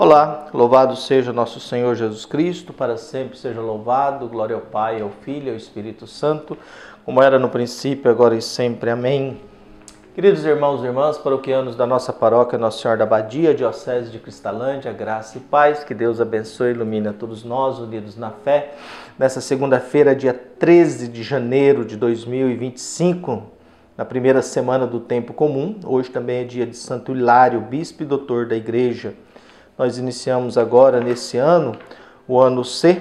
Olá, louvado seja nosso Senhor Jesus Cristo, para sempre seja louvado, glória ao Pai, ao Filho e ao Espírito Santo, como era no princípio, agora e sempre. Amém. Queridos irmãos e irmãs, paroquianos da nossa paróquia Nossa Senhora da Abadia, Diocese de Cristalândia, graça e paz, que Deus abençoe e ilumine a todos nós, unidos na fé, nessa segunda-feira, dia 13 de janeiro de 2025, na primeira semana do tempo comum. Hoje também é dia de Santo Hilário, bispo e doutor da Igreja. Nós iniciamos agora, nesse ano, o ano C,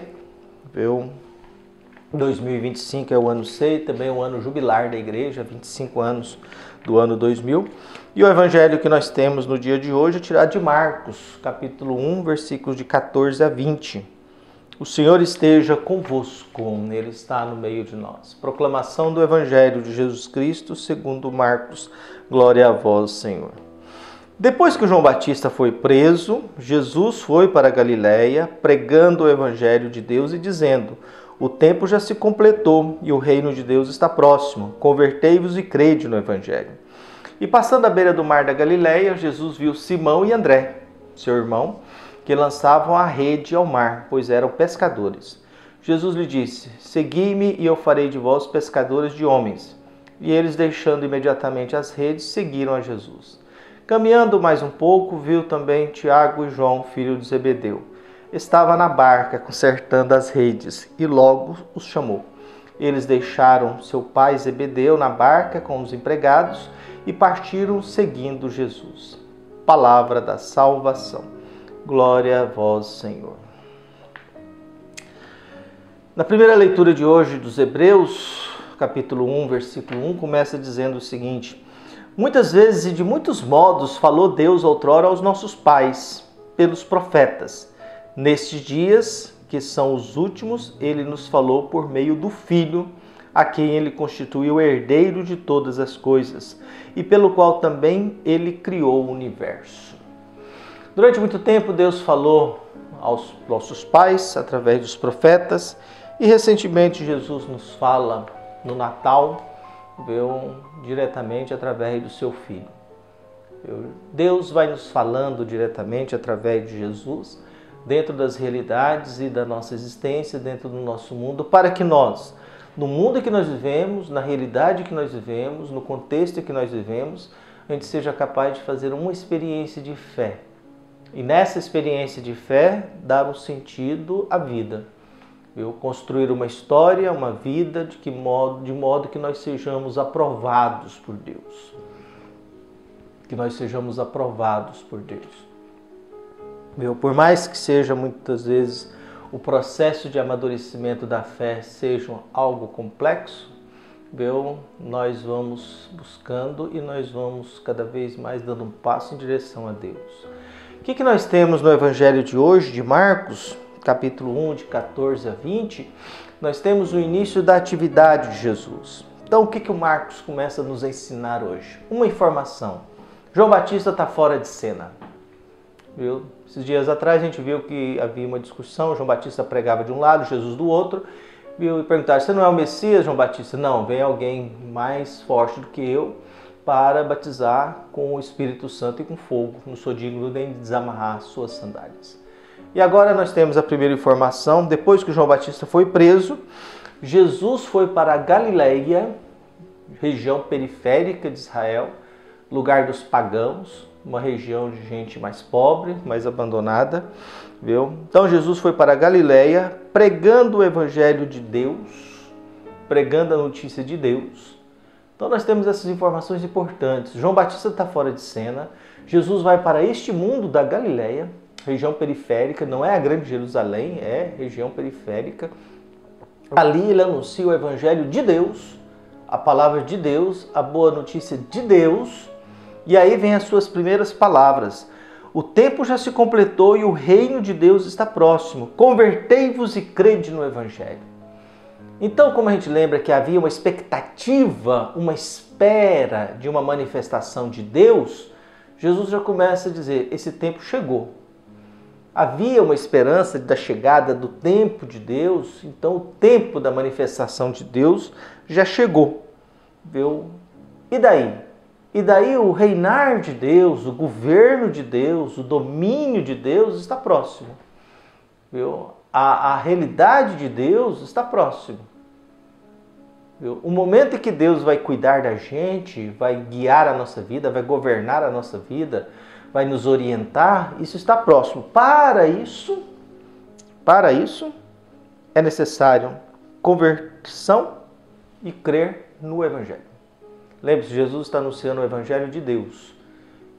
2025 é o ano C, e também o ano jubilar da Igreja, 25 anos do ano 2000. E o evangelho que nós temos no dia de hoje é tirado de Marcos, capítulo 1, versículos de 14 a 20. O Senhor esteja convosco, Ele está no meio de nós. Proclamação do evangelho de Jesus Cristo, segundo Marcos. Glória a vós, Senhor. Depois que João Batista foi preso, Jesus foi para a Galiléia, pregando o evangelho de Deus e dizendo: o tempo já se completou e o reino de Deus está próximo. Convertei-vos e crede no evangelho. E passando à beira do mar da Galiléia, Jesus viu Simão e André, seu irmão, que lançavam a rede ao mar, pois eram pescadores. Jesus lhe disse: segui-me e eu farei de vós pescadores de homens. E eles, deixando imediatamente as redes, seguiram a Jesus. Caminhando mais um pouco, viu também Tiago e João, filho de Zebedeu. Estava na barca, consertando as redes, e logo os chamou. Eles deixaram seu pai Zebedeu na barca com os empregados e partiram seguindo Jesus. Palavra da salvação. Glória a vós, Senhor. Na primeira leitura de hoje dos Hebreus, capítulo 1, versículo 1, começa dizendo o seguinte: muitas vezes e de muitos modos falou Deus outrora aos nossos pais, pelos profetas. Nestes dias, que são os últimos, Ele nos falou por meio do Filho, a quem Ele constituiu herdeiro de todas as coisas, e pelo qual também Ele criou o universo. Durante muito tempo, Deus falou aos nossos pais, através dos profetas, e recentemente Jesus nos fala no Natal, diretamente através do seu Filho. Deus vai nos falando diretamente através de Jesus, dentro das realidades e da nossa existência, dentro do nosso mundo, para que nós, no mundo que nós vivemos, na realidade que nós vivemos, no contexto que nós vivemos, a gente seja capaz de fazer uma experiência de fé. E nessa experiência de fé, dar um sentido à vida. Construir uma história, uma vida, de modo que nós sejamos aprovados por Deus. Que nós sejamos aprovados por Deus. Por mais que seja muitas vezes o processo de amadurecimento da fé seja algo complexo, nós vamos buscando e nós vamos cada vez mais dando um passo em direção a Deus. O que nós temos no Evangelho de hoje, de Marcos, capítulo 1, de 14 a 20, nós temos o início da atividade de Jesus. Então, o que o Marcos começa a nos ensinar hoje? Uma informação. João Batista está fora de cena. Esses dias atrás a gente viu que havia uma discussão, João Batista pregava de um lado, Jesus do outro, e perguntaram: você não é o Messias, João Batista? Não, vem alguém mais forte do que eu para batizar com o Espírito Santo e com fogo. Não sou digno nem de desamarrar as suas sandálias. E agora nós temos a primeira informação. Depois que João Batista foi preso, Jesus foi para a Galiléia, região periférica de Israel, lugar dos pagãos, uma região de gente mais pobre, mais abandonada. Então Jesus foi para a Galiléia, pregando o evangelho de Deus, pregando a notícia de Deus. Então nós temos essas informações importantes. João Batista está fora de cena. Jesus vai para este mundo da Galiléia, região periférica, não é a grande Jerusalém, é região periférica. Ali ele anuncia o evangelho de Deus, a palavra de Deus, a boa notícia de Deus. E aí vem as suas primeiras palavras: o tempo já se completou e o reino de Deus está próximo. Convertei-vos e crede no evangelho. Então, como a gente lembra que havia uma expectativa, uma espera de uma manifestação de Deus, Jesus já começa a dizer: esse tempo chegou. Havia uma esperança da chegada do tempo de Deus, então o tempo da manifestação de Deus já chegou. E daí? E daí o reinar de Deus, o governo de Deus, o domínio de Deus está próximo. Viu? A realidade de Deus está próximo. Viu? O momento em que Deus vai cuidar da gente, vai guiar a nossa vida, vai governar a nossa vida, vai nos orientar, isso está próximo. Para isso é necessário conversão e crer no Evangelho. Lembre-se, Jesus está anunciando o Evangelho de Deus.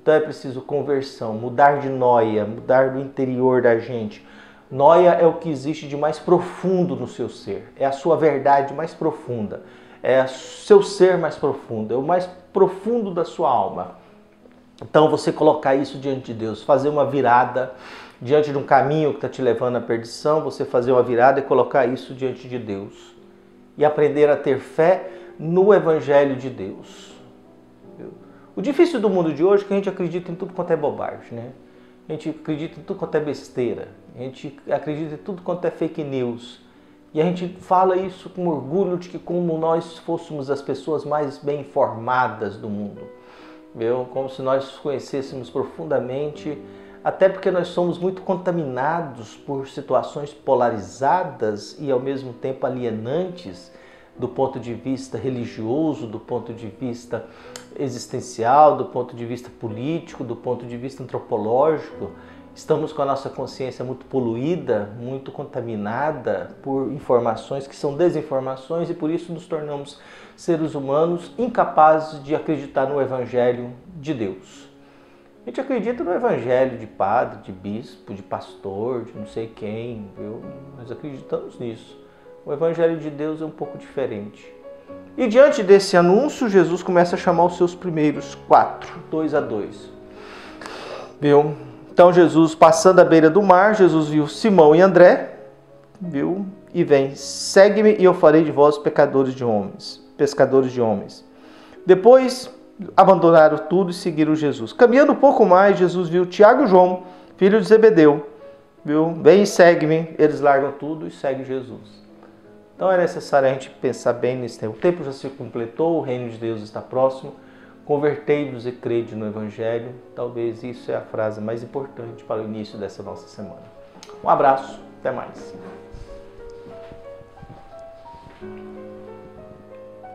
Então é preciso conversão, mudar de noia, mudar do interior da gente. Noia é o que existe de mais profundo no seu ser. É a sua verdade mais profunda. É o seu ser mais profundo. É o mais profundo da sua alma. Então você colocar isso diante de Deus, fazer uma virada diante de um caminho que está te levando à perdição, você fazer uma virada e colocar isso diante de Deus. E aprender a ter fé no Evangelho de Deus. O difícil do mundo de hoje é que a gente acredita em tudo quanto é bobagem, né? A gente acredita em tudo quanto é besteira. A gente acredita em tudo quanto é fake news. E a gente fala isso com orgulho de que como nós fôssemos as pessoas mais bem informadas do mundo. Viu? Como se nós conhecêssemos profundamente, até porque nós somos muito contaminados por situações polarizadas e ao mesmo tempo alienantes, do ponto de vista religioso, do ponto de vista existencial, do ponto de vista político, do ponto de vista antropológico. Estamos com a nossa consciência muito poluída, muito contaminada por informações que são desinformações e por isso nos tornamos seres humanos incapazes de acreditar no Evangelho de Deus. A gente acredita no Evangelho de padre, de bispo, de pastor, de não sei quem, viu? Nós acreditamos nisso. O Evangelho de Deus é um pouco diferente. E diante desse anúncio, Jesus começa a chamar os seus primeiros 4, 2 a 2. Viu? Então Jesus, passando à beira do mar, Jesus viu Simão e André, viu? E vem, segue-me e eu farei de vós pescadores de homens. Depois abandonaram tudo e seguiram Jesus. Caminhando um pouco mais, Jesus viu Tiago e João, filho de Zebedeu, viu? Vem e segue-me. Eles largam tudo e seguem Jesus. Então é necessário a gente pensar bem nesse tempo. O tempo já se completou, o reino de Deus está próximo. Convertei-vos e crede no Evangelho. Talvez isso é a frase mais importante para o início dessa nossa semana. Um abraço, até mais.